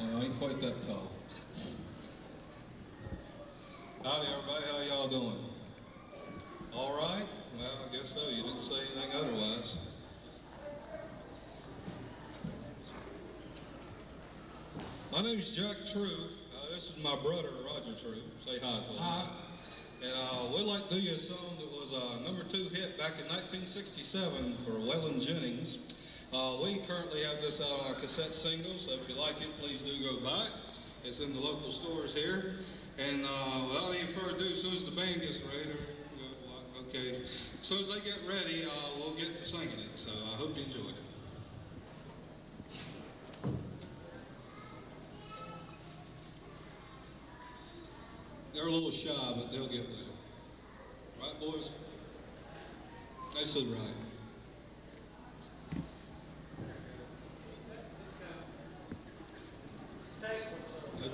Well, I ain't quite that tall. Howdy, everybody. How y'all doing? All right? Well, I guess so. You didn't say anything otherwise. My name's Jack True. This is my brother, Roger True. Say hi to him. Hi. And we'd like to do you a song that was a #2 hit back in 1967 for Waylon Jennings. We currently have this out on a cassette single, so if you like it, please do go buy it. It's in the local stores here. And without any further ado, as soon as the band gets ready, as soon as they get ready, we'll get to singing it. So I hope you enjoy it. They're a little shy, but they'll get with it. Right, boys? They said right.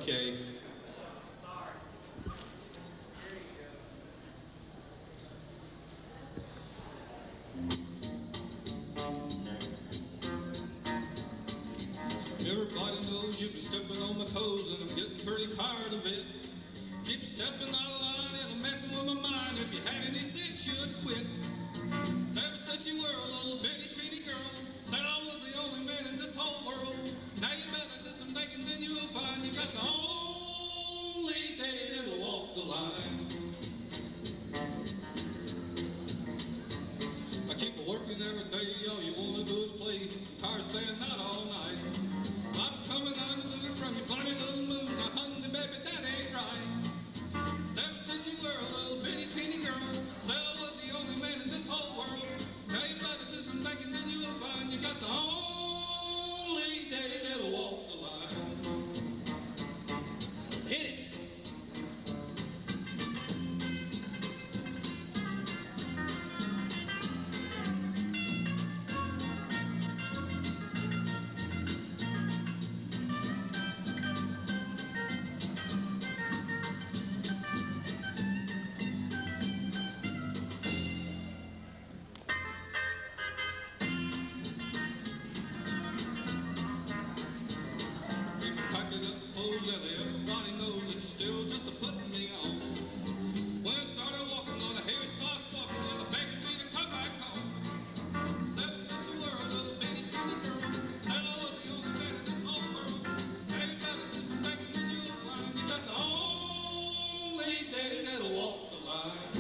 Okay. Everybody knows you've been stepping on my toes, and I'm getting pretty tired of it. Keep stepping out of line and I'm messing with my mind. If you had any sense, you'd quit. Ever since you were a little bitty teeny girl, said I was the only man in this whole world. Now you better do some thinking, then you'll find you got the only daddy that'll walk the line. I keep working every day, all you wanna do is play. Tired of staying out all night. I'm coming unglued from your funny little moves. Now honey, baby, that ain't right. Ever since you were a little bitty teeny girl, said I was the only man in this whole world. Now you better do some thinking, then you'll find you got the only daddy that'll walk the line. Hit it! Everybody knows that you're still just a putting me on. When I started walking on the hair starts squawking and I'm begging me to come back home. Ever since you were a little bitty teeny girl, said I was the only man in this whole world. Now you gotta do some thinking, then you'll find you got the only daddy that'll walk the line.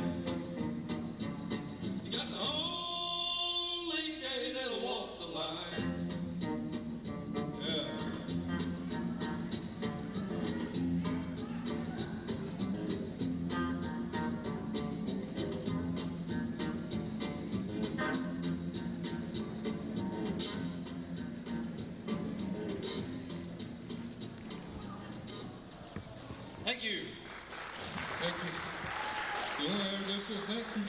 You got the only daddy that'll walk the line. Yeah. Thank you. Thank you. You want to introduce this next one?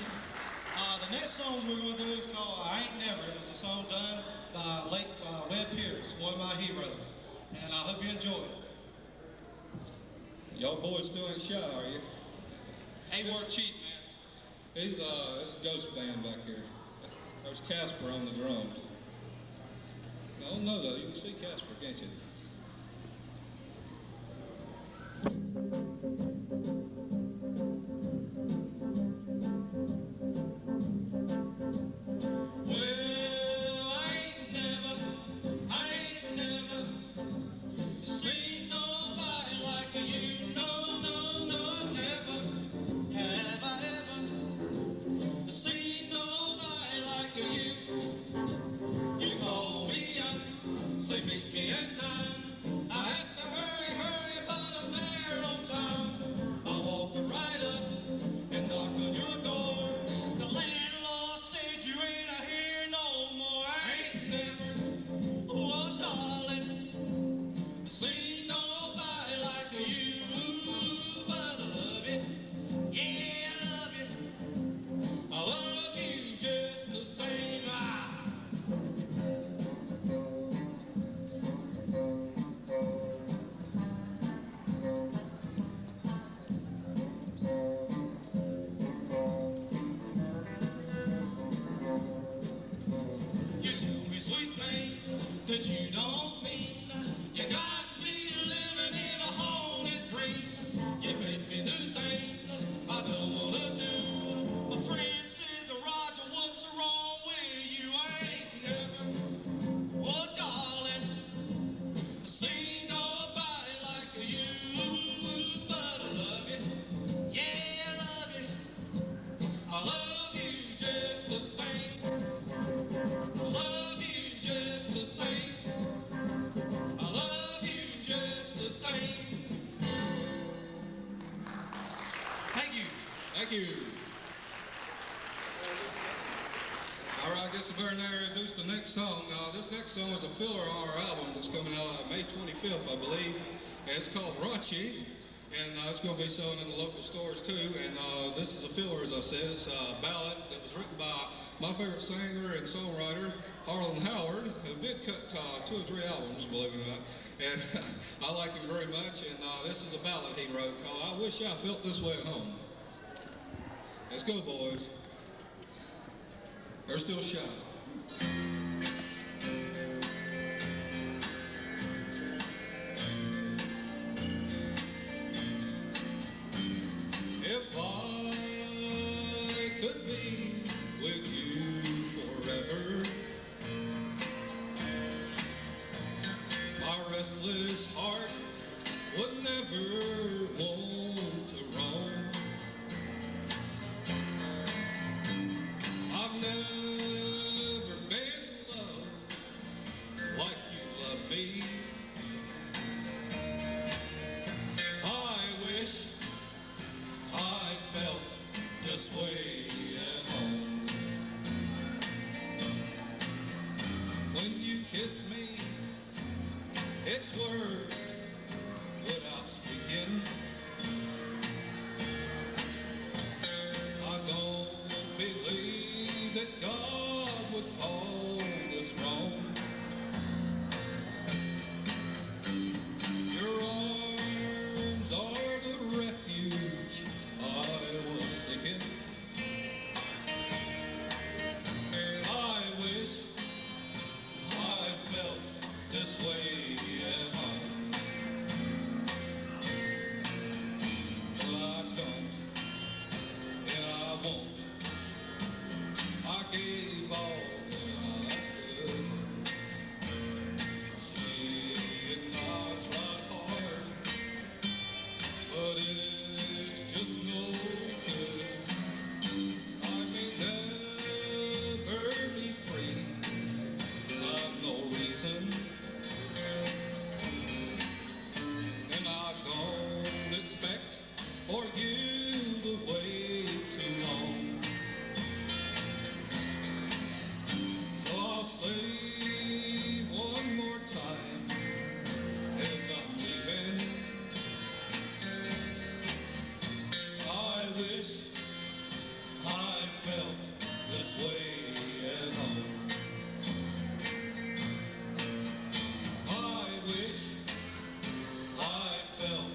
The next song we're going to do is called I Ain't Never. It's a song done by late Webb Pierce, one of my heroes. And I hope you enjoy it. Y'all boys still ain't shy, are you? Ain't worth cheating, man. It's a ghost band back here. There's Casper on the drums. Oh no, though, you can see Casper, can't you? Well, I ain't never seen nobody like you. No, never have I ever seen nobody like you. You call me up, say meet me at 9. I have to hurry, but I'm there on time. I walk right up and knock on your door. The landlord said you ain't here no more. I ain't never, oh darling, seen nobody like you. But I love you, yeah I love you. I love you just the same. Sweet things that you don't mean. You got me Thank you. All right, I guess I better now introduce the next song. This next song is a filler on our album that's coming out May 25th, I believe. And it's called Rachi, and it's going to be selling in the local stores too. And this is a filler, as I said. It's a ballad that was written by my favorite singer and songwriter, Harlan Howard, who did cut 2 or 3 albums, believe it or not. And I like him very much. And this is a ballad he wrote called I Wish I Felt This Way at Home. Let's go, boys. They're still shy. If I could be with you forever, my restless heart would never want to roam. I've never been loved like you love me. I wish I felt this way at home. When you kiss me, it's words without speaking. I don't believe that God would call this wrong. Your arms are the refuge I was seeking. I wish I felt this way at home. Well, I don't, and I won't. I gave all that I could. See, and I tried hard, but it's just no good. I may never be free, 'cause I've no reason, and I don't expect for you to wait too long. So I'll say one more time as I'm leaving, I wish I felt this way at home. I wish I felt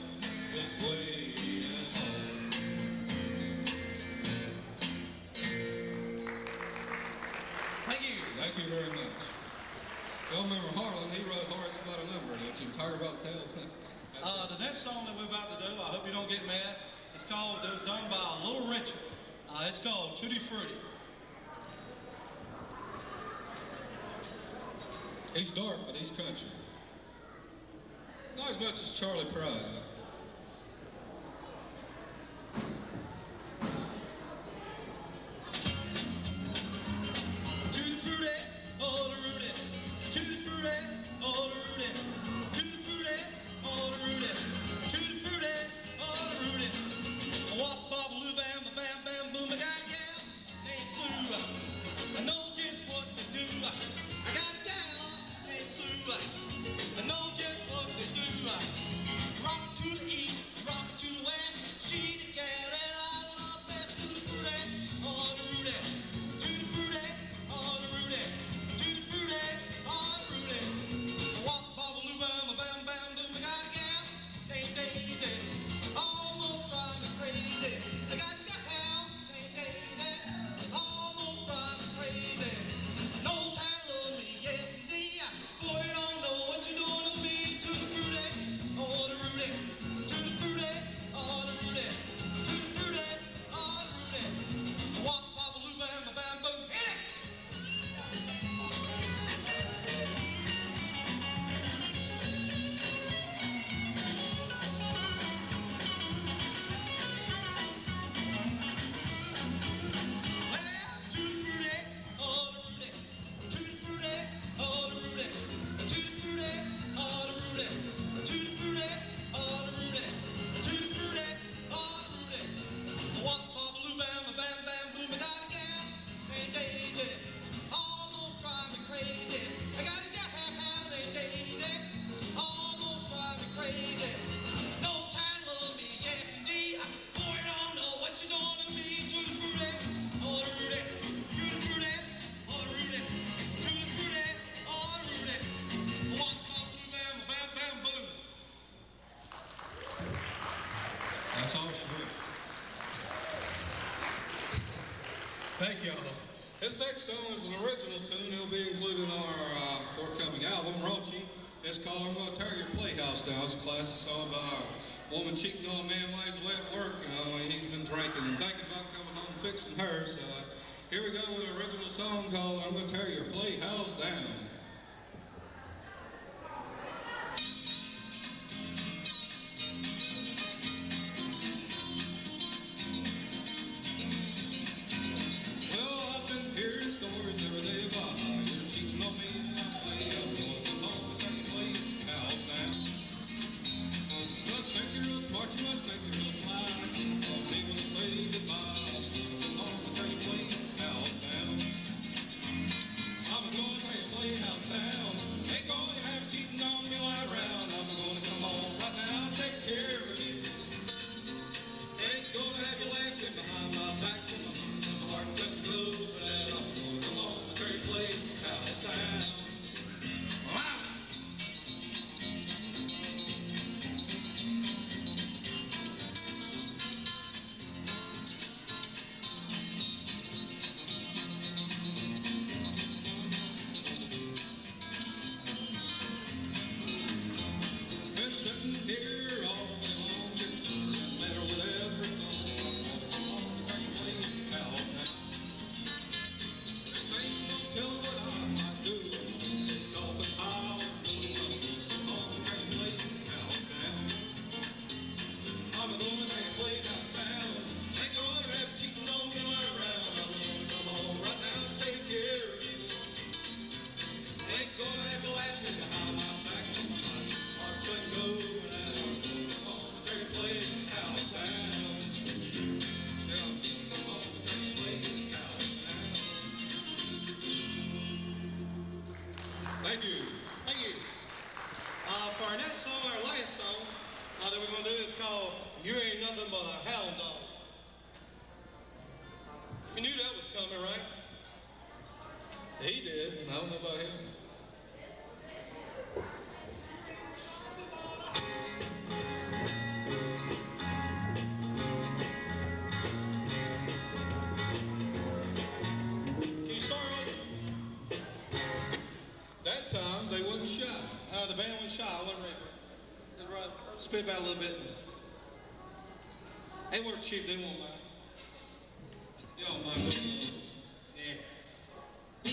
this way at home. Thank you. Thank you very much. Y'all remember Harlan? He wrote Hardest About a Number, don't you? Tired About the Tail? The next song that we're about to do, I hope you don't get mad. It was done by Little Richard. It's called Tutti Frutti. He's dark, but he's country. Not as much as Charlie Pride. Tutti Frutti, oh the Rudy. Tutti Frutti, oh the Rudy. Tutti Frutti, oh the Rudy. Tutti Frutti, oh the Rudy. Wop bop loo bam bam bam boom. I got a gal named Sue. I know just what to do. I got a gal named Sue. I know just what to do. Rock to the Thank y'all. This next song is an original tune. It'll be included in our forthcoming album, Raunchy. It's called I'm Gonna Tear Your Playhouse Down. It's a classic song about a woman cheating on a man while he's away at work. He's been drinking and thinking about coming home and fixing her. So here we go with an original song called I'm Gonna Tear Your Playhouse Down. Stories every day about how you're cheating on me and I'm going to come home and take your playhouse down. You must think you're real smart, you must think you're real smart. Cheating on me when I say goodbye. I'm going to come home and take your playhouse down. I'm going to take your playhouse down. Ain't going to have cheating on me lying around. I'm going to come home right now and take care of you. Ain't going to have you laughing behind my back till my heart couldn't goes without. Playhouse down. Wow. Been sitting here all day long, getting better with every song. I'm gonna come home and take playhouse down. This ain't no telling what I might do. Take off and pile the blues. I'm gonna come home and take playhouse down. I'm gonna take playhouse down. Ain't gonna have cheating on me right around. I'm gonna come home right now and take care of you. Ain't gonna have to laugh behind my back so my heart couldn't go without. I'm gonna come home and take playhouse down. Yeah, I'm gonna come home and take playhouse down. Thank you. Thank you. For our next song, our last song that we're going to do is called You Ain't Nothing But a Hound Dog. You knew that was coming, right? He did. I don't know about him. Can you start over? That time they wasn't shy. The band was shy. I wasn't ready. Spit out a little bit. They weren't cheap. They won't mind. Y'all mind. Yeah.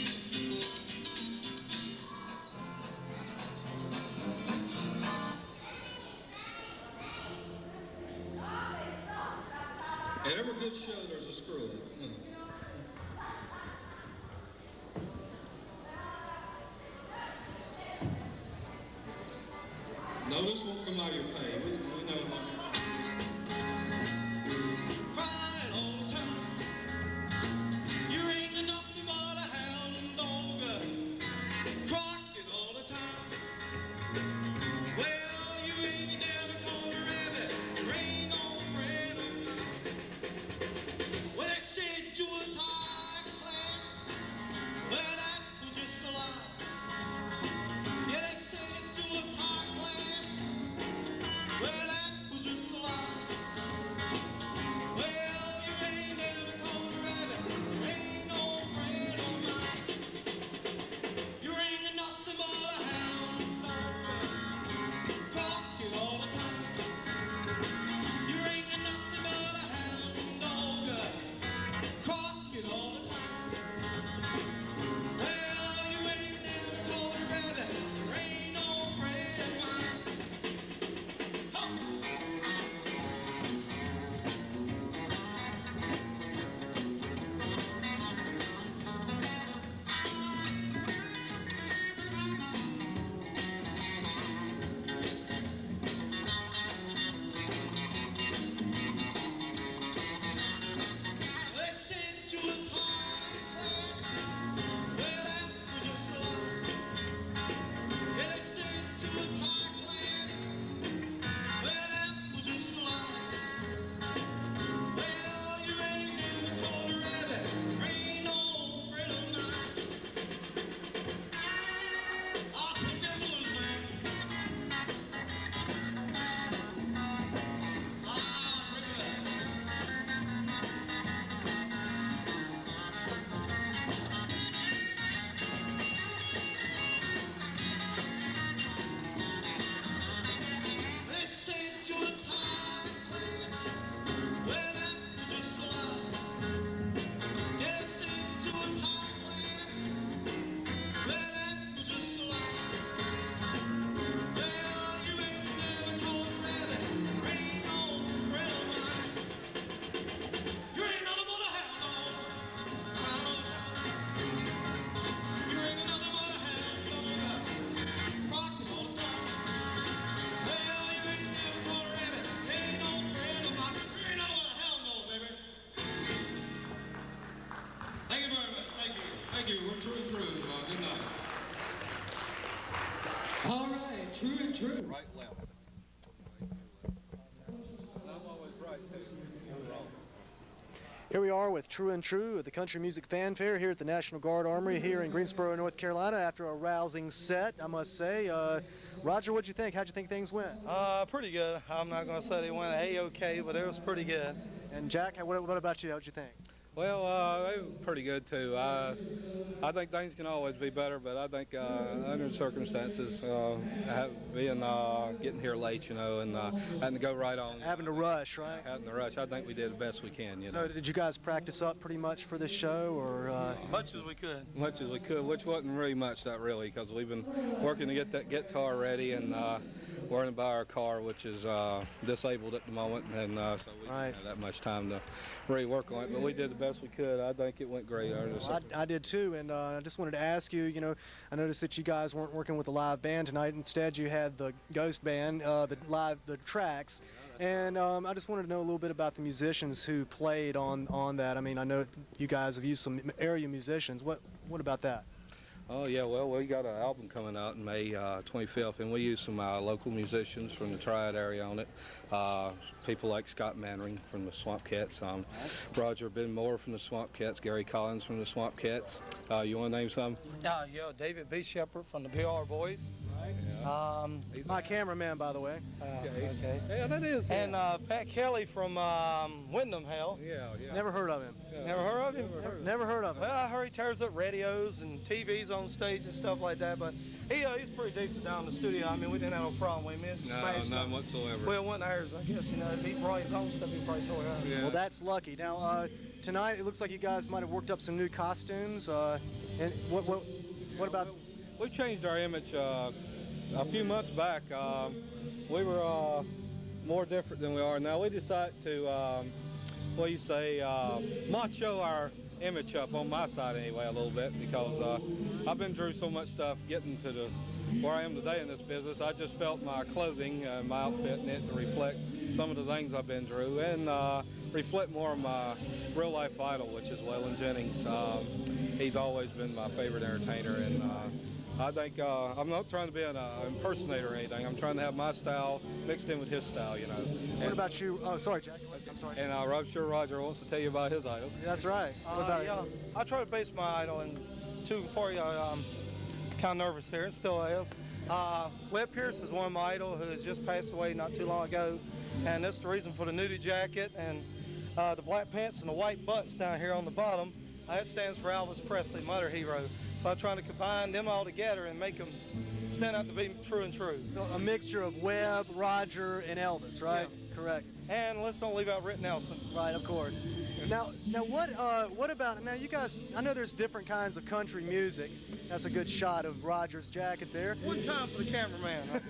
At every good show, there's a screw up. No, this won't come out of your pay. We know that. Crying all the time. You ain't nothing but a hound dog. Crocking all the time. Well, you ain't never called a rabbit. There ain't no friend of mine. When they said you was high class, well, that was just a lie. Yeah, they said you was high class. Well, that was just True and True. Right, left. And I'm always right, too. I'm wrong. Here we are with True and True at the Country Music Fanfare here at the National Guard Armory here in Greensboro, North Carolina after a rousing set, I must say. Roger, what'd you think? How'd you think things went? Pretty good. I'm not going to say they went A-OK, but it was pretty good. And Jack, what about you? How'd you think? Well, they were pretty good too. I think things can always be better, but I think under the circumstances, getting here late, and having to go right on. Having to rush, right? Having to rush. I think we did the best we can. So did you guys practice up pretty much for this show, or? Much as we could. Much as we could, which wasn't really much, not really, because we've been working to get that guitar ready and learning about our car, which is disabled at the moment, and so we didn't have that much time to really work on it. But we did the best we could. I think it went great. I did too, and I just wanted to ask you, I noticed that you guys weren't working with a live band tonight. Instead, you had the Ghost Band, the tracks, and I just wanted to know a little bit about the musicians who played on that. I mean, I know you guys have used some area musicians. What about that? Oh, yeah, well, we got an album coming out in May 25th, and we use some local musicians from the Triad area on it. People like Scott Mannering from the Swamp Cats, Roger Ben Moore from the Swamp Cats, Gary Collins from the Swamp Cats. You want to name some? Yeah, David B. Shepard from the PR Boys. He's my cameraman, by the way. Okay. Yeah, that is. And Pat Kelly from Windham Hell. Yeah. Never heard of him. Never heard of him? Never heard of him. Well, I heard he tears up radios and TVs on stage and stuff like that, but he's pretty decent down in the studio. I mean, we didn't have no problem with him. No, none whatsoever. Well, it wasn't ours, I guess. If he brought his own stuff, he probably tore it up. Yeah. Well, that's lucky. Now, tonight it looks like you guys might have worked up some new costumes. And what about? We changed our image a few months back. We were more different than we are now. We decided to, macho our image up on my side anyway a little bit, because I've been through so much stuff getting to where I am today in this business. I just felt my clothing, my outfit in it to reflect some of the things I've been through and reflect more of my real life idol, which is Waylon Jennings. He's always been my favorite entertainer, and I think I'm not trying to be an impersonator or anything. I'm trying to have my style mixed in with his style, What about you? Oh, sorry, Jack. I'm sorry. And I'm sure Roger wants to tell you about his idol. That's right. What about you? I try to base my idol in two before you. Kind of nervous here. It still is. Webb Pierce is one of my idols who has just passed away not too long ago, and that's the reason for the nudie jacket and the black pants and the white buttons down here on the bottom. That stands for Elvis Presley, Mother Hero. So I'm trying to combine them all together and make them stand out to be true and true. So a mixture of Webb, Roger, and Elvis, right? Yeah. Correct. And let's don't leave out Rick Nelson. Right, of course. Now what about, now you guys, I know there's different kinds of country music. That's a good shot of Roger's jacket there. One time for the cameraman.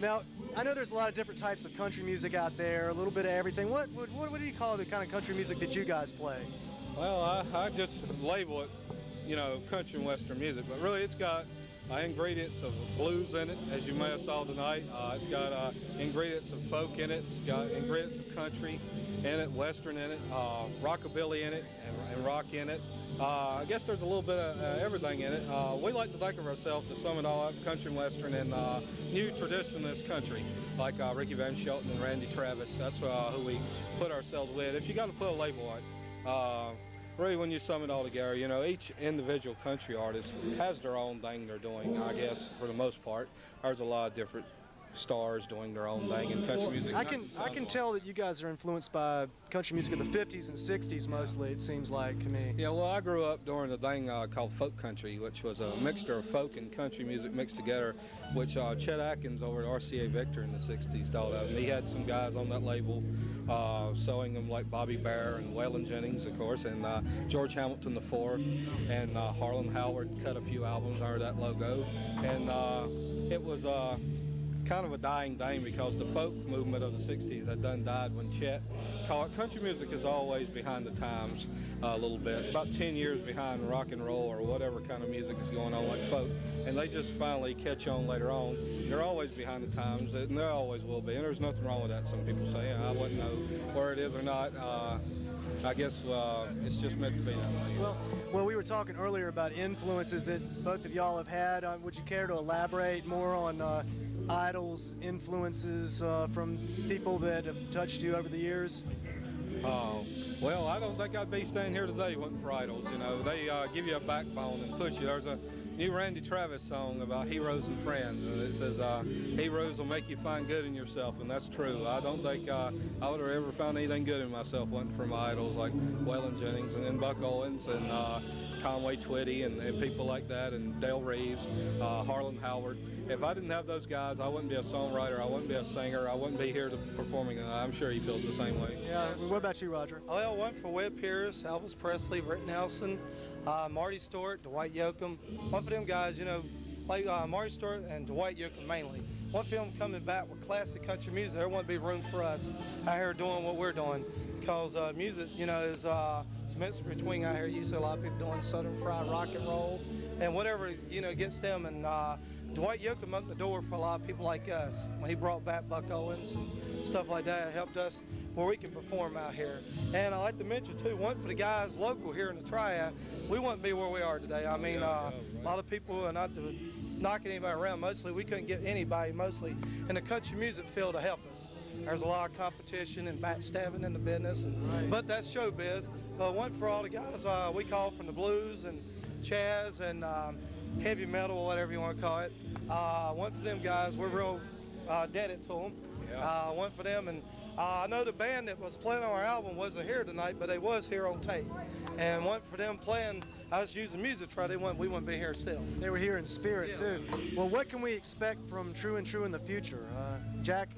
Now, I know there's a lot of different types of country music out there, a little bit of everything. What do you call the kind of country music that you guys play? Well, I just label it, country and western music, but really it's got ingredients of blues in it, as you may have saw tonight. It's got ingredients of folk in it. It's got ingredients of country in it, western in it, rockabilly in it, and rock in it. I guess there's a little bit of everything in it. We like to think of ourselves to sum it all up, country and western, and new traditionalist country, like Ricky Van Shelton and Randy Travis. That's who we put ourselves with. If you got to put a label on it, really, when you sum it all together, each individual country artist has their own thing they're doing, I guess, for the most part. There's a lot of different stars doing their own thing in country music. I can tell that you guys are influenced by country music of the 50s and 60s mostly, it seems like to me. Yeah, well, I grew up during a thing called folk country, which was a mixture of folk and country music mixed together, which Chet Atkins over at RCA Victor in the 60s thought of. And he had some guys on that label sewing them like Bobby Bare and Waylon Jennings, of course, and George Hamilton IV, and Harlan Howard cut a few albums under that logo. And it was kind of a dying thing because the folk movement of the 60s had done died when Chet caught. Country music is always behind the times a little bit, about 10 years behind rock and roll or whatever kind of music is going on like folk, and they just finally catch on later on. They're always behind the times, and they always will be, and there's nothing wrong with that. Some people say, I wouldn't know where it is or not. I guess it's just meant to be that way. Well, we were talking earlier about influences that both of y'all have had. Would you care to elaborate more on idols, influences from people that have touched you over the years? Well, I don't think I'd be standing here today if it wasn't for idols. You know, they give you a backbone and push you. There's a new Randy Travis song about heroes and friends, and it says, heroes will make you find good in yourself, and that's true. I don't think I would have ever found anything good in myself wasn't for my idols like Waylon Jennings and then Buck Owens and Conway Twitty and people like that, and Dale Reeves, Harlan Howard. If I didn't have those guys, I wouldn't be a songwriter, I wouldn't be a singer, I wouldn't be here performing, and I'm sure he feels the same way. Yeah, what about you, Roger? Well, one for Webb Pierce, Elvis Presley, Rick Nelson, Marty Stewart, Dwight Yoakam. One for them guys, you know, like Marty Stewart and Dwight Yoakam mainly. One for them coming back with classic country music. There wouldn't be room for us out here doing what we're doing, because music, you know, is it's mixed between out here. You see a lot of people doing Southern fried rock and roll and whatever, you know, gets them. And Dwight Yoakam opened the door for a lot of people like us when he brought back Buck Owens and stuff like that. It helped us where we can perform out here. And I like to mention too, one for the guys local here in the Triad, we wouldn't be where we are today. I mean, a lot of people, and not to knock anybody around, mostly we couldn't get anybody mostly in the country music field to help us. There's a lot of competition and backstabbing in the business, but that's showbiz. One for all the guys we call from the blues and jazz and heavy metal, or whatever you want to call it. One for them guys, we're real indebted to them. Yeah. One for them, and I know the band that was playing on our album wasn't here tonight, but they was here on tape. And one for them playing, I was using music try. We wouldn't be here still. They were here in spirit too. Well, what can we expect from True and True in the future, Jack?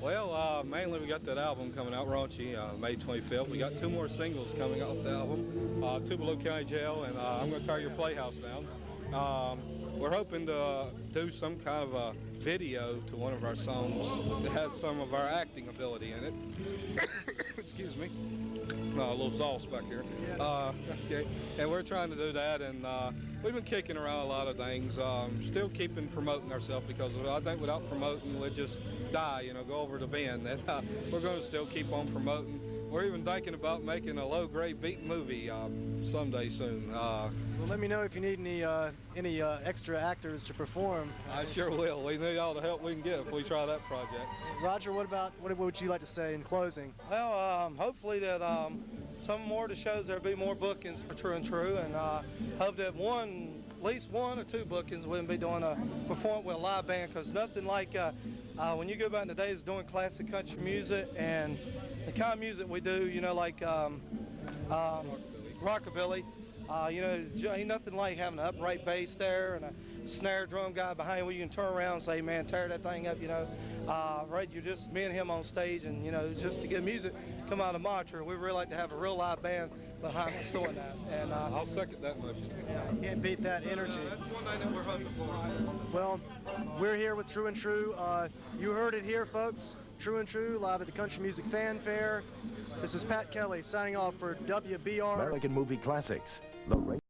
Well, mainly we got that album coming out, Raunchy, May 25th. We got 2 more singles coming off the album, Tupelo County Jail, and I'm going to tear your playhouse down. We're hoping to do some kind of a video to one of our songs that has some of our acting ability in it. Excuse me. A little sauce back here. Okay, and we're trying to do that, and we've been kicking around a lot of things, still keeping promoting ourselves, because I think without promoting we'll just die, you know, go over the bend. And we're going to still keep on promoting. We're even thinking about making a low-grade beat movie someday soon. Well, let me know if you need any extra actors to perform. I sure will. We need all the help we can get if we try that project. Roger, what would you like to say in closing? Well, hopefully that some more of the shows there'll be more bookings for True and True, and hope that at least 1 or 2 bookings we'll be doing a performance with a live band, because nothing like when you go back in the days doing classic country music and the kind of music we do, you know, like rockabilly. You know, ain't nothing like having an upright bass there and a snare drum guy behind where you can turn around and say, man, tear that thing up, you know. Right, you're just me and him on stage, and, you know, just to get music come out of the monitor. We really like to have a real live band behind us doing that. And I'll second that motion. Yeah, can't beat that energy. That's one thing that we're hoping for. Well, we're here with True and True. You heard it here, folks. True and True, live at the Country Music Fan Fair. This is Pat Kelly signing off for WBR. American Movie Classics. The